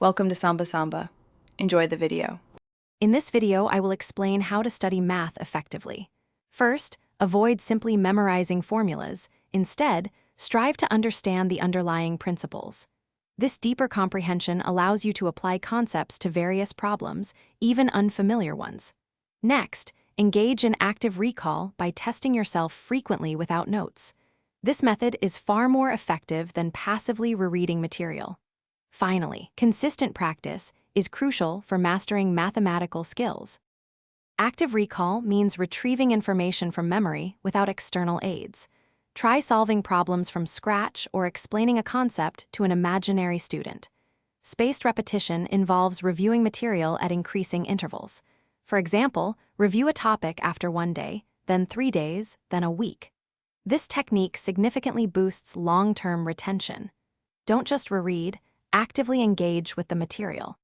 Welcome to Samba Samba. Enjoy the video. In this video, I will explain how to study math effectively. First, avoid simply memorizing formulas. Instead, strive to understand the underlying principles. This deeper comprehension allows you to apply concepts to various problems, even unfamiliar ones. Next, engage in active recall by testing yourself frequently without notes. This method is far more effective than passively rereading material. Finally, consistent practice is crucial for mastering mathematical skills. Active recall means retrieving information from memory without external aids. Try solving problems from scratch or explaining a concept to an imaginary student. Spaced repetition involves reviewing material at increasing intervals. For example, review a topic after 1 day, then 3 days, then a week. This technique significantly boosts long-term retention. Don't just reread, actively engage with the material.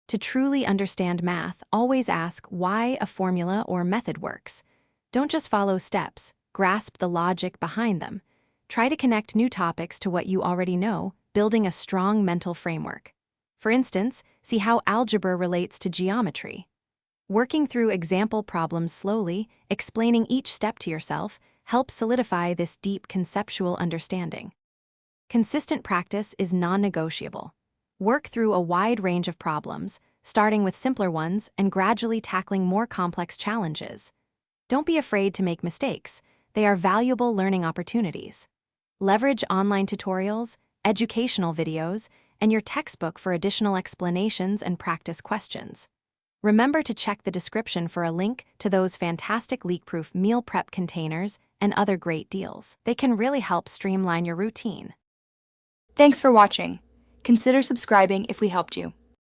To truly understand math, always ask why a formula or method works. Don't just follow steps, grasp the logic behind them. Try to connect new topics to what you already know, building a strong mental framework. For instance, see how algebra relates to geometry. Working through example problems slowly, explaining each step to yourself, helps solidify this deep conceptual understanding. Consistent practice is non-negotiable. Work through a wide range of problems, starting with simpler ones and gradually tackling more complex challenges. Don't be afraid to make mistakes. They are valuable learning opportunities. Leverage online tutorials, educational videos, and your textbook for additional explanations and practice questions. Remember to check the description for a link to those fantastic leak-proof meal prep containers and other great deals. They can really help streamline your routine. Thanks for watching. Consider subscribing if we helped you.